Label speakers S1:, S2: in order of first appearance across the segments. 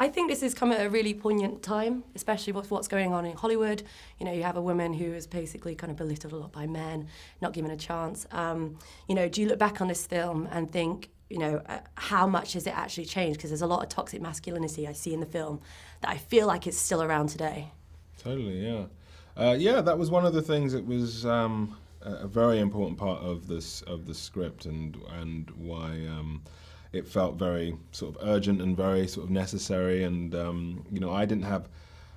S1: I think this has come at a really poignant time, especially with what's going on in Hollywood. You know, you have a woman who is basically kind of belittled a lot by men, not given a chance. You know, do you look back on this film and think, you know, how much has it actually changed? Because there's a lot of toxic masculinity I see in the film that I feel like it's still around today.
S2: Totally, yeah. Yeah, that was one of the things that was a very important part of the script, and why it felt very sort of urgent and very sort of necessary. And you know, I didn't have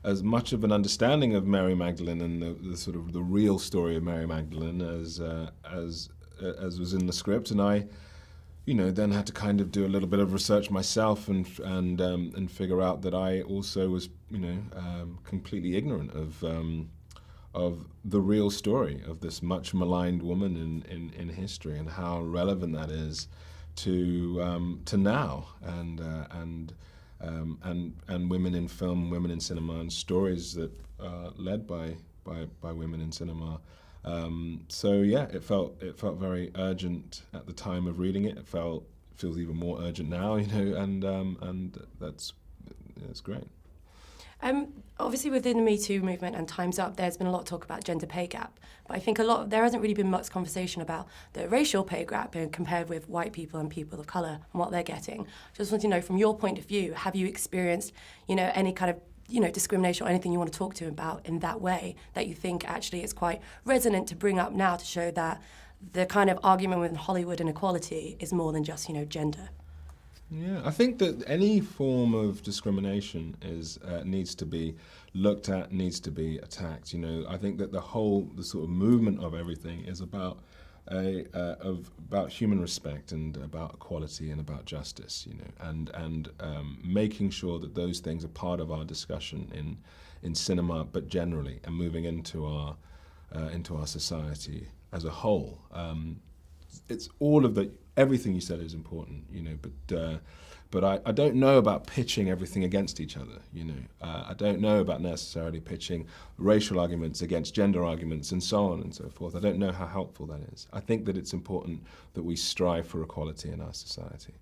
S2: as much of an understanding of Mary Magdalene and the sort of the real story of Mary Magdalene as was in the script, and I, you know, then had to kind of do a little bit of research myself and figure out that I also was, you know, completely ignorant of the real story of this much maligned woman in history, and how relevant that is to now, and women in film, women in cinema, and stories that are led by women in cinema. So yeah, it felt very urgent at the time of reading it. It feels even more urgent now, you know, and it's great.
S1: Obviously within the Me Too movement and Time's Up, there's been a lot of talk about gender pay gap, but I think there hasn't really been much conversation about the racial pay gap compared with white people and people of colour and what they're getting. Just want to know, from your point of view, have you experienced, you know, any kind of, you know, discrimination or anything you want to talk to about in that way that you think actually is quite resonant to bring up now to show that the kind of argument with Hollywood and equality is more than just, you know, gender?
S2: Yeah, I think that any form of discrimination needs to be looked at, needs to be attacked. You know, I think that the sort of movement of everything is about human respect and about equality and about justice. You know, and making sure that those things are part of our discussion in cinema, but generally, and moving into our society as a whole. It's all of everything you said is important, you know, but I don't know about pitching everything against each other, you know. I don't know about necessarily pitching racial arguments against gender arguments and so on and so forth. I don't know how helpful that is. I think that it's important that we strive for equality in our society.